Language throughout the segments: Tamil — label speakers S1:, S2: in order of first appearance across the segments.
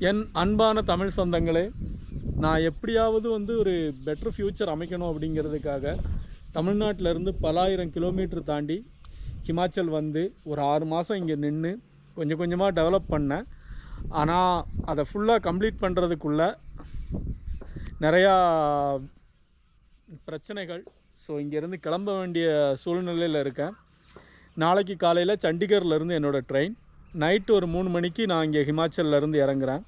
S1: என் அன்பான தமிழ் சொந்தங்களே, நான் எப்படியாவது ஒரு பெட்டர் ஃப்யூச்சர் அமைக்கணும் அப்படிங்கிறதுக்காக தமிழ்நாட்டிலேருந்து பலாயிரம் கிலோமீட்டர் தாண்டி ஹிமாச்சல் வந்து ஒரு 6 மாதம் இங்கே நின்று கொஞ்சம் கொஞ்சமாக டெவலப் பண்ணேன். ஆனால் அதை ஃபுல்லாக கம்ப்ளீட் பண்ணுறதுக்குள்ள நிறையா பிரச்சனைகள். ஸோ இங்கேருந்து கிளம்ப வேண்டிய சூழ்நிலையில் இருக்கேன். நாளைக்கு காலையில் சண்டிகர்லேருந்து என்னோடய ட்ரெயின், நைட்டு ஒரு 3 மணிக்கு நான் இங்கே ஹிமாச்சல்லேருந்து இறங்குறேன்.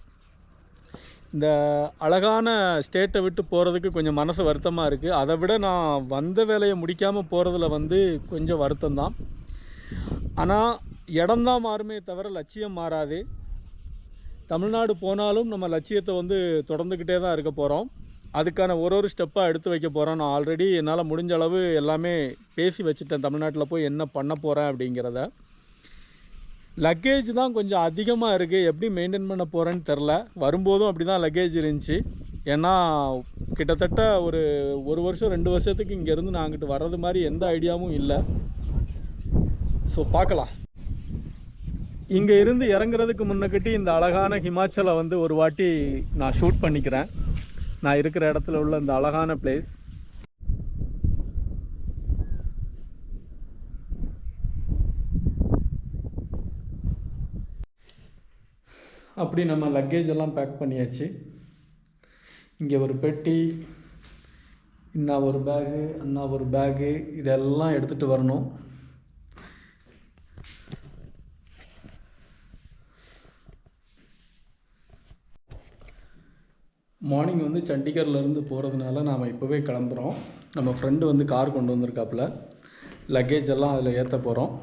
S1: இந்த அழகான ஸ்டேட்டை விட்டு போகிறதுக்கு கொஞ்சம் மனசு வருத்தமாக இருக்குது. அதை விட நான் வந்த வேலையை முடிக்காமல் போகிறதுல கொஞ்சம் வருத்தம்தான். ஆனால் இடம்தான் மாறுமே தவிர லட்சியம் மாறாது. தமிழ்நாடு போனாலும் நம்ம லட்சியத்தை தொடர்ந்துக்கிட்டே தான் இருக்க போகிறோம். அதுக்கான ஒரு ஸ்டெப்பாக எடுத்து வைக்க போகிறோம். நான் ஆல்ரெடி என்னால் முடிஞ்ச அளவு எல்லாமே பேசி வச்சுட்டேன், தமிழ்நாட்டில் போய் என்ன பண்ண போகிறேன் அப்படிங்கிறத. லக்கேஜ் தான் கொஞ்சம் அதிகமாக இருக்குது, எப்படி மெயின்டைன் பண்ண போகிறேன்னு தெரில. வரும்போதும் அப்படி தான் லக்கேஜ் இருந்துச்சு. ஏன்னா கிட்டத்தட்ட ஒரு வருஷம் 2 வருஷத்துக்கு இங்கேருந்து நான் அங்கிட்டு வர்றது மாதிரி எந்த ஐடியாவும் இல்லை. ஸோ பார்க்கலாம். இங்கே இருந்து இறங்குறதுக்கு முன்னக்கிட்டு இந்த அழகான ஹிமாச்சலை ஒரு வாட்டி நான் ஷூட் பண்ணிக்கிறேன். நான் இருக்கிற இடத்துல உள்ள இந்த அழகான பிளேஸ். அப்படி நம்ம லக்கேஜ் எல்லாம் பேக் பண்ணியாச்சு. இங்கே ஒரு பெட்டி, இன்னா ஒரு பேகு, அண்ணா ஒரு பேகு, இதெல்லாம் எடுத்துகிட்டு வரணும். மார்னிங் சண்டிகர்லேருந்து போகிறதுனால நாம் இப்போவே கிளம்புறோம். நம்ம ஃப்ரெண்டு கார் கொண்டு வந்திருக்காப்புல, லக்கேஜ் எல்லாம் அதில் ஏற்ற போகிறோம்.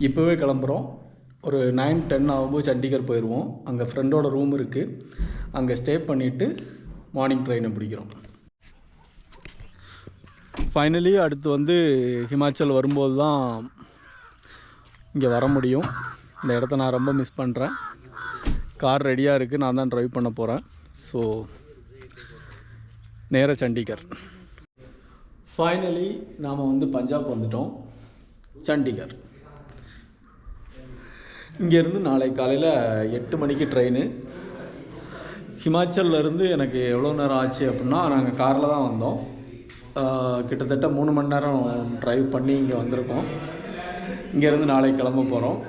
S1: இப்போவே கிளம்புறோம். ஒரு 9-10 ஆகும்போது சண்டிகர் போயிடுவோம். அங்கே ஃப்ரெண்டோட ரூம் இருக்குது, அங்கே ஸ்டே பண்ணிவிட்டு மார்னிங் ட்ரெயினை பிடிக்கிறோம். ஃபைனலி அடுத்து ஹிமாச்சல் வரும்போது தான் இங்கே வர முடியும். இந்த இடத்த நான் ரொம்ப மிஸ் பண்ணுறேன். கார் ரெடியாக இருக்குது, நான் தான் ட்ரைவ் பண்ண போகிறேன். ஸோ நேராக சண்டிகர். ஃபைனலி நாம் பஞ்சாப் வந்துட்டோம். சண்டிகர் இங்கேருந்து நாளை காலையில் 8 மணிக்கு ட்ரெயின். ஹிமாச்சல்லேருந்து எனக்கு எவ்வளோ நேரம் ஆச்சு அப்படின்னா, நாங்கள் காரில் தான் வந்தோம். கிட்டத்தட்ட 3 மணி நேரம் ட்ரைவ் பண்ணி இங்கே வந்திருக்கோம். இங்கேருந்து நாளைக்கு கிளம்ப போகிறோம்.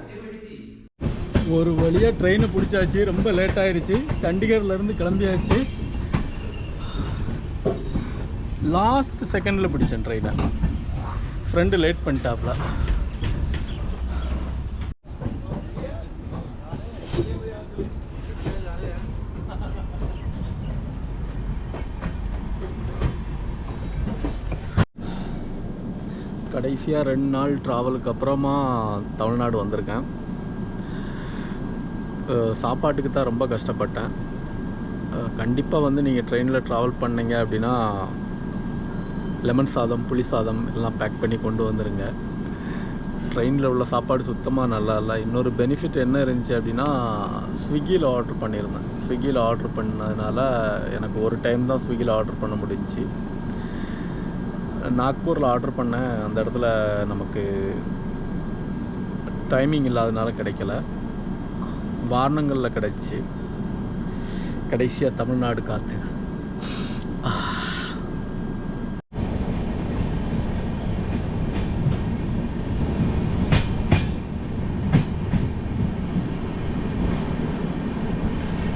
S1: ஒரு வழியாக ட்ரெயினை பிடிச்சாச்சு. ரொம்ப லேட் ஆகிடுச்சு. சண்டிகர்லேருந்து கிளம்பியாச்சு. லாஸ்ட் செகண்டில் பிடிச்சேன் ட்ரெயினை. ஃப்ரெண்டு லேட் பண்ணிட்டாப்புல. கடைசியாக 2 நாள் ட்ராவலுக்கு அப்புறமா தமிழ்நாடு வந்திருக்கேன். சாப்பாட்டுக்கு தான் ரொம்ப கஷ்டப்பட்டேன். கண்டிப்பாக நீங்கள் ட்ரெயினில் ட்ராவல் பண்ணிங்க அப்படின்னா லெமன் சாதம், புளி சாதம் எல்லாம் பேக் பண்ணி கொண்டு வந்துடுங்க. ட்ரெயினில் உள்ள சாப்பாடு சுத்தமாக நல்லா இல்லை. இன்னொரு பெனிஃபிட் என்ன இருந்துச்சு அப்படின்னா, ஸ்விக்கியில் ஆர்டர் பண்ணியிருந்தேன். ஸ்விக்கியில் ஆர்டர் பண்ணதுனால எனக்கு ஒரு டைம் தான் ஸ்விக்கியில் ஆர்டர் பண்ண முடிஞ்சிச்சு. நாக்பூரில் ஆர்டர் பண்ணேன். அந்த இடத்துல நமக்கு டைமிங் இல்லாதனால கிடைக்கல. வாரணங்களில் கிடச்சி. கடைசியாக தமிழ்நாடு காற்று.